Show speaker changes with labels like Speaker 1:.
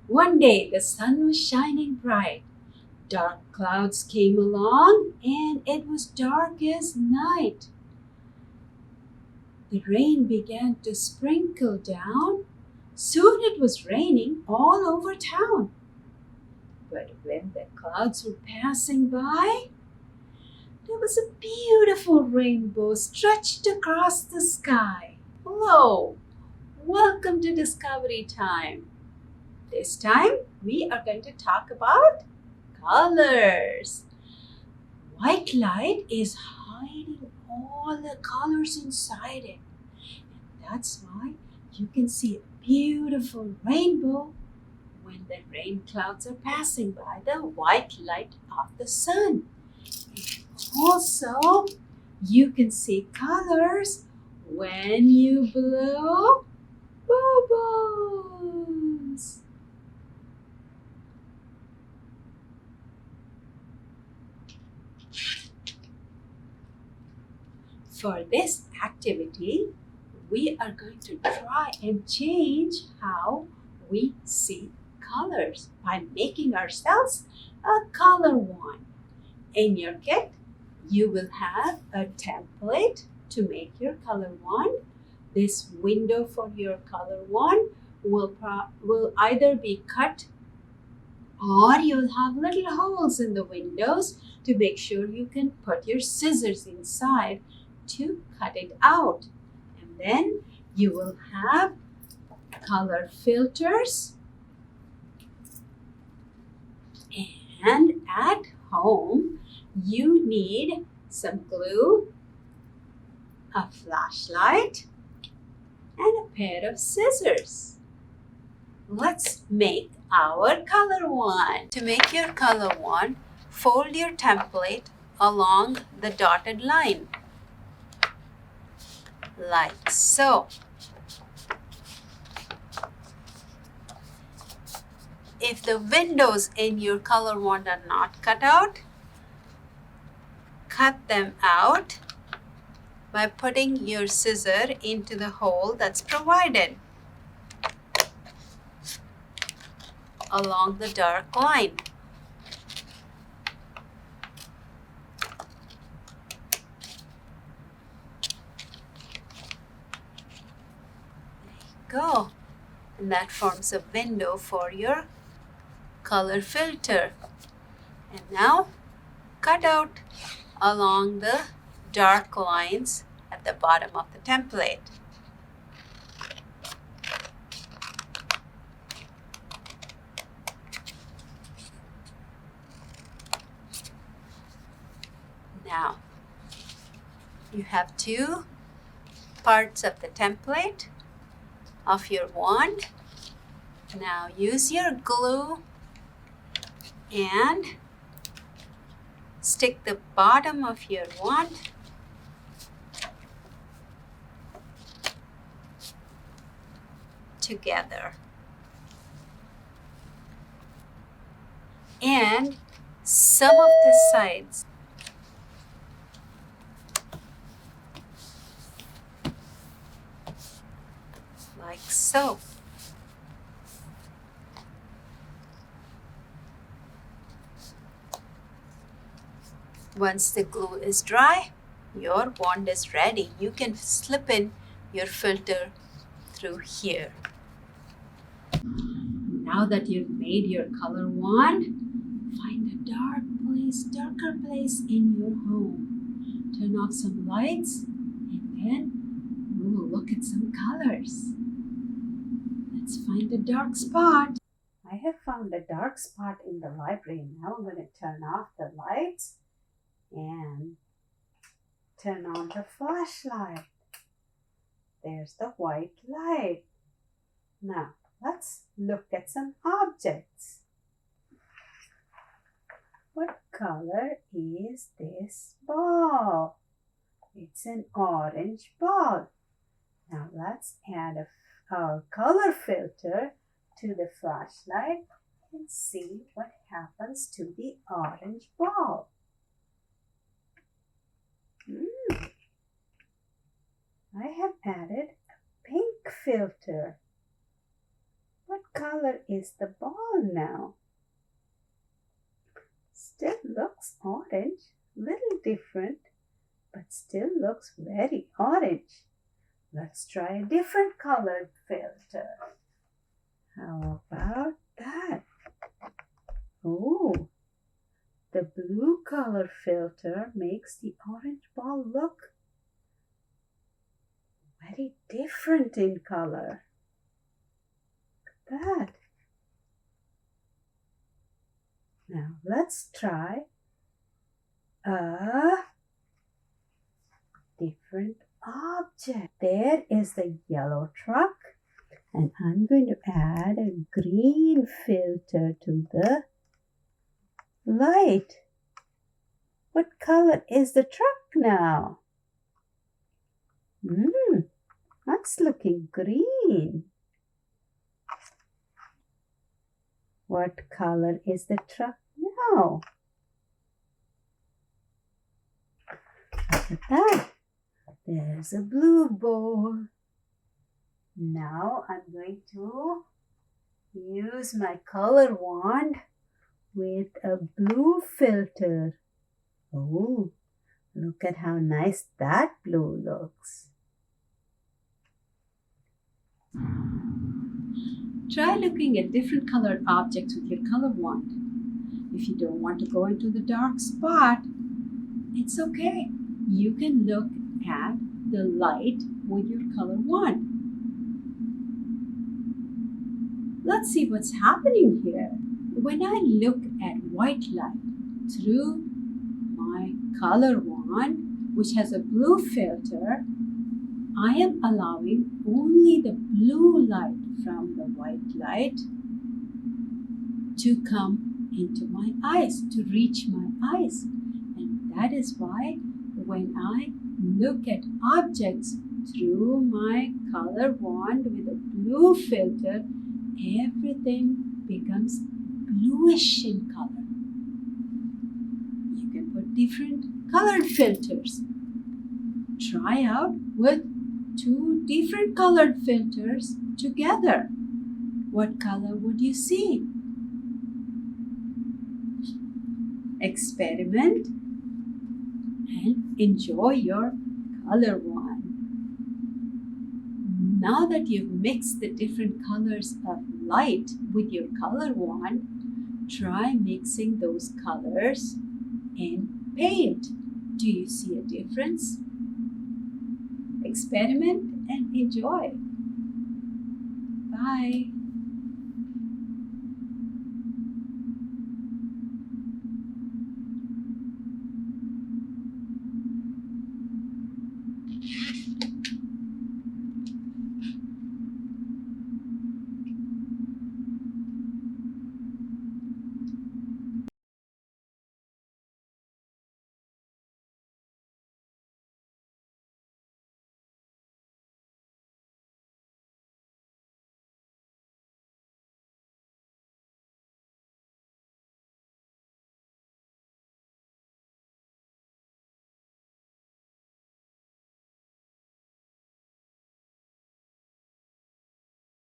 Speaker 1: One day the sun was shining bright. Dark clouds came along and it was dark as night. The rain began to sprinkle down. Soon it was raining all over town. But when the clouds were passing by, there was a beautiful rainbow stretched across the sky. Hello, welcome to Discovery Time. This time we are going to talk about colors. White light is hiding all the colors inside it. And that's why you can see a beautiful rainbow when the rain clouds are passing by the white light of the sun. Also, you can see colors when you blow bubbles. For this activity, we are going to try and change how we see colors by making ourselves a color wand. In your kit, you will have a template to make your color wand. This window for your color wand will either be cut or you'll have little holes in the windows to make sure you can put your scissors inside to cut it out. And then you will have color filters. And at home, you need some glue, a flashlight, and a pair of scissors. Let's make our color wand. To make your color wand, fold your template along the dotted line, like so. If the windows in your color wand are not cut out, cut them out by putting your scissor into the hole that's provided along the dark line. There you go. And that forms a window for your color filter. And now cut out along the dark lines at the bottom of the template. Now you have two parts of the template of your wand. Now use your glue and stick the bottom of your wand together. And some of the sides like so. Once the glue is dry, your wand is ready. You can slip in your filter through here. Now that you've made your color wand, find a darker place in your home. Turn off some lights and then we'll look at some colors. Let's find a dark spot. I have found a dark spot in the library. Now I'm going to turn off the lights and turn on the flashlight. There's the white light. Now let's look at some objects. What color is this ball? It's an orange ball. Now let's add our color filter to the flashlight and see what happens to the orange ball. I have added a pink filter. What color is the ball now? Still looks orange, little different, but still looks very orange. Let's try a different colored filter. How about that? Oh, the blue color filter makes the orange ball look very different in color. Look at that. Now let's try a different object. There is the yellow truck, and I'm going to add a green filter to the light. What color is the truck now? That's looking green. What color is the truck now? Look at that. There's a blue ball. Now I'm going to use my color wand with a blue filter. Oh, look at how nice that blue looks. Try looking at different colored objects with your color wand. If you don't want to go into the dark spot, it's okay. You can look at the light with your color wand. Let's see what's happening here. When I look at white light through my color wand, which has a blue filter, I am allowing only the blue light from the white light to come into my eyes, to reach my eyes. And that is why when I look at objects through my color wand with a blue filter, everything becomes bluish in color. You can put different colored filters. Try out with two different colored filters together. What color would you see? Experiment and enjoy your color wand. Now that you've mixed the different colors of light with your color wand, try mixing those colors in paint. Do you see a difference? Experiment and enjoy. Bye.